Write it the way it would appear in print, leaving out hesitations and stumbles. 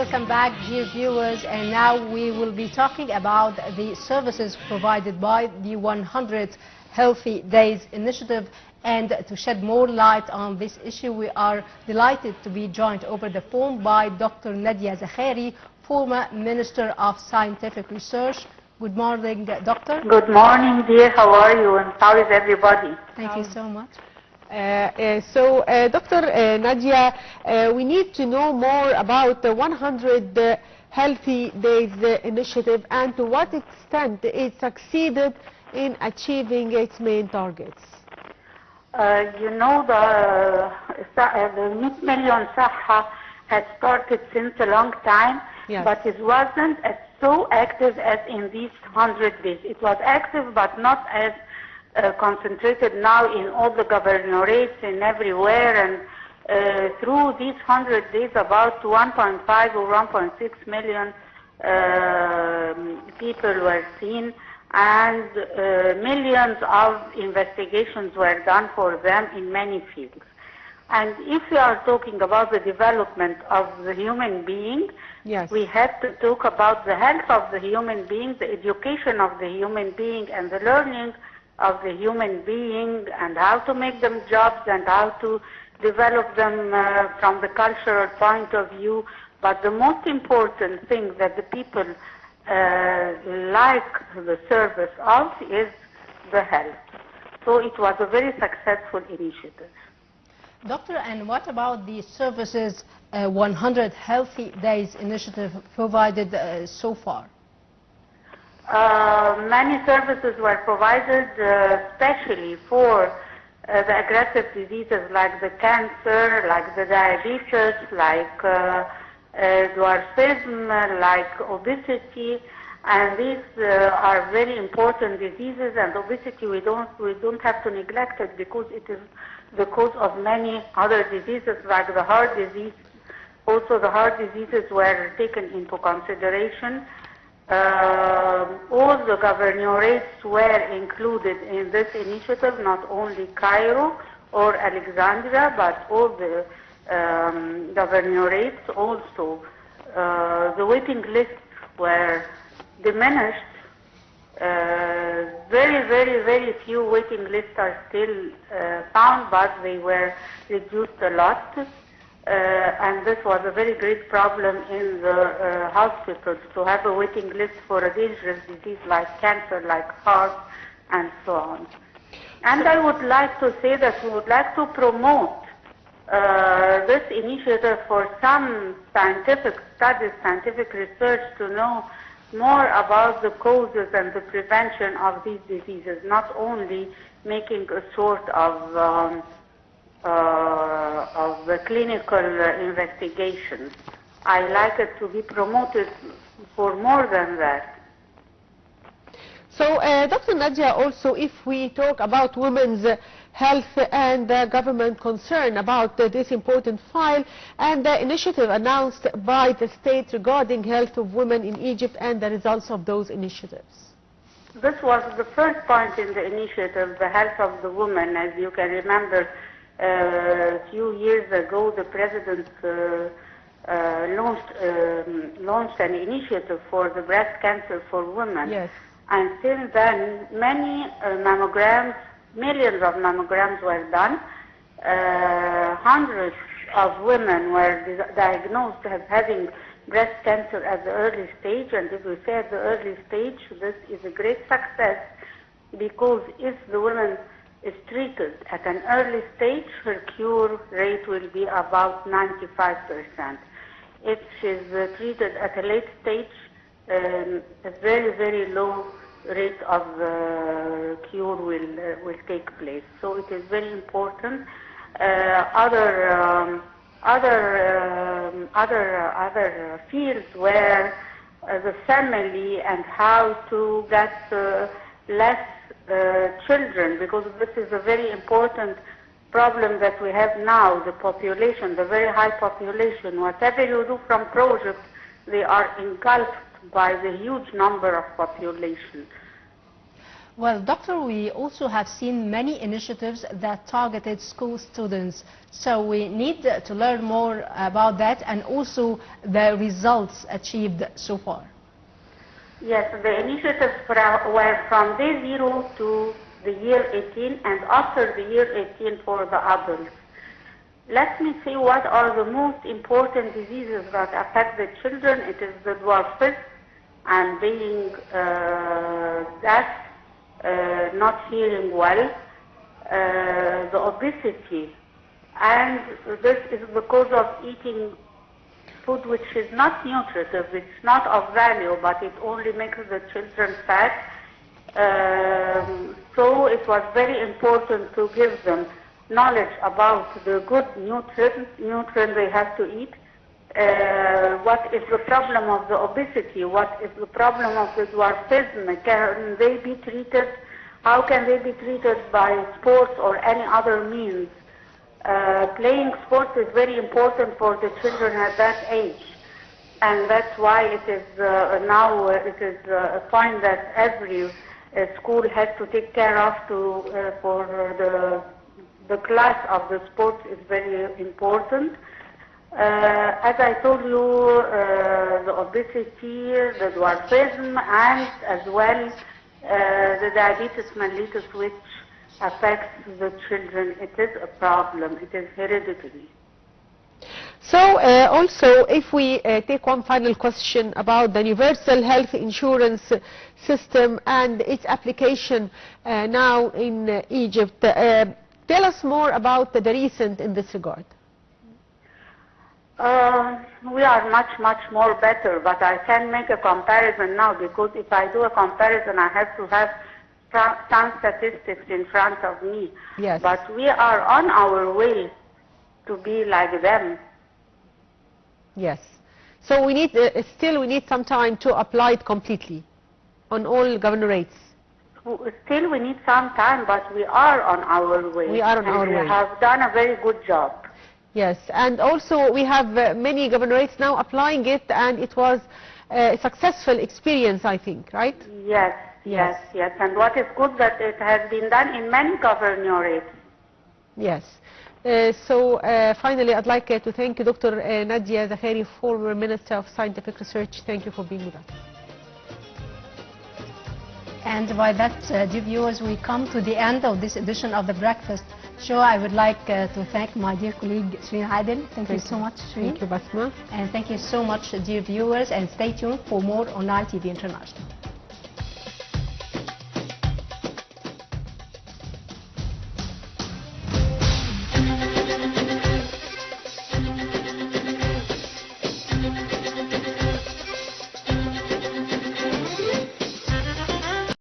welcome back, dear viewers. And now we will be talking about the services provided by the 100 Healthy Days initiative. And to shed more light on this issue, we are delighted to be joined over the phone by Dr. Nadia Zakhary, former Minister of Scientific Research. Good morning, Doctor. Good morning, dear. How are you, and how is everybody? Thank you so much. Dr. Nadia, we need to know more about the 100 Healthy Days initiative and to what extent it succeeded in achieving its main targets. You know, the 100 million Saha had started since a long time, yes, but it wasn't as so active as in these 100 days. It was active, but not as concentrated now in all the governorates and everywhere. And through these 100 days, about 1.5 or 1.6 million people were seen, and millions of investigations were done for them in many fields. And if we are talking about the development of the human being, yes, we have to talk about the health of the human being, the education of the human being, and the learning of the human being, and how to make them jobs and how to develop them from the cultural point of view. But the most important thing that the people like the service of is the health. So it was a very successful initiative. Doctor, and what about the services 100 Healthy Days initiative provided so far? Many services were provided, especially for the aggressive diseases like the cancer, like the diabetes, like dwarfism, like obesity, and these are very important diseases. And obesity, we don't have to neglect it, because it is the cause of many other diseases like the heart disease. Also, the heart diseases were taken into consideration. All the governorates were included in this initiative, not only Cairo or Alexandria, but all the governorates also. The waiting lists were diminished. Very few waiting lists are still found, but they were reduced a lot. And this was a very great problem in the hospitals, to have a waiting list for a dangerous disease like cancer, like heart, and so on. And I would like to say that we would like to promote this initiative for some scientific studies, scientific research, to know more about the causes and the prevention of these diseases, not only making a sort of the clinical investigations. I like it to be promoted for more than that. So, Dr. Nadia, also, if we talk about women's health and government concern about this important file and the initiative announced by the state regarding health of women in Egypt and the results of those initiatives. This was the first point in the initiative, the health of the woman. As you can remember, a few years ago, the president launched an initiative for the breast cancer for women. Yes. And since then, many mammograms, millions of mammograms were done. Hundreds of women were diagnosed as having breast cancer at the early stage. And if we say at the early stage, this is a great success, because if the woman is treated at an early stage, her cure rate will be about 95%. If she's treated at a late stage, a very low rate of cure will take place. So it is very important. Other fields where the family and how to get less children, because this is a very important problem that we have now, the population, the very high population. Whatever you do from projects, they are engulfed by the huge number of population. Well, Doctor, we also have seen many initiatives that targeted school students. So we need to learn more about that and also the results achieved so far. Yes, the initiatives were from day 0 to the year 18 and after the year 18 for the adults. Let me see what are the most important diseases that affect the children. It is the dwarfism and being deaf, not feeling well, the obesity, and this is because of eating food which is not nutritive, it's not of value, but it only makes the children fat. So it was very important to give them knowledge about the good nutrients they have to eat. What is the problem of the obesity? What is the problem of the dwarfism? Can they be treated? How can they be treated by sports or any other means? Playing sports is very important for the children at that age, and that's why it is now it is a point that every school has to take care of for the class of the sports is very important. As I told you, the obesity, the dwarfism, and as well the diabetes mellitus, which affects the children. It is a problem. It is hereditary. So also, if we take one final question about the universal health insurance system and its application now in Egypt, tell us more about the recent in this regard. We are much more better, but I can make a comparison now, because if I do a comparison I have to have some statistics in front of me. Yes. But we are on our way to be like them. Yes. So we need still we need some time to apply it completely on all governorates. Still we need some time, but we are on our way. We are on our way. We have done a very good job. Yes, and also we have many governorates now applying it, and it was a successful experience, I think, right? Yes, yes, yes. And what is good that it has been done in many governorates. Yes. So finally, I'd like to thank you, Dr. Nadia Zakhary, former Minister of Scientific Research. Thank you for being with us. And by that, dear viewers, we come to the end of this edition of The Breakfast Show. I would like to thank my dear colleague, Shireen Adel. Thank you so much, Shireen. Thank you, Basma. And thank you so much, dear viewers, and stay tuned for more on Nile TV International.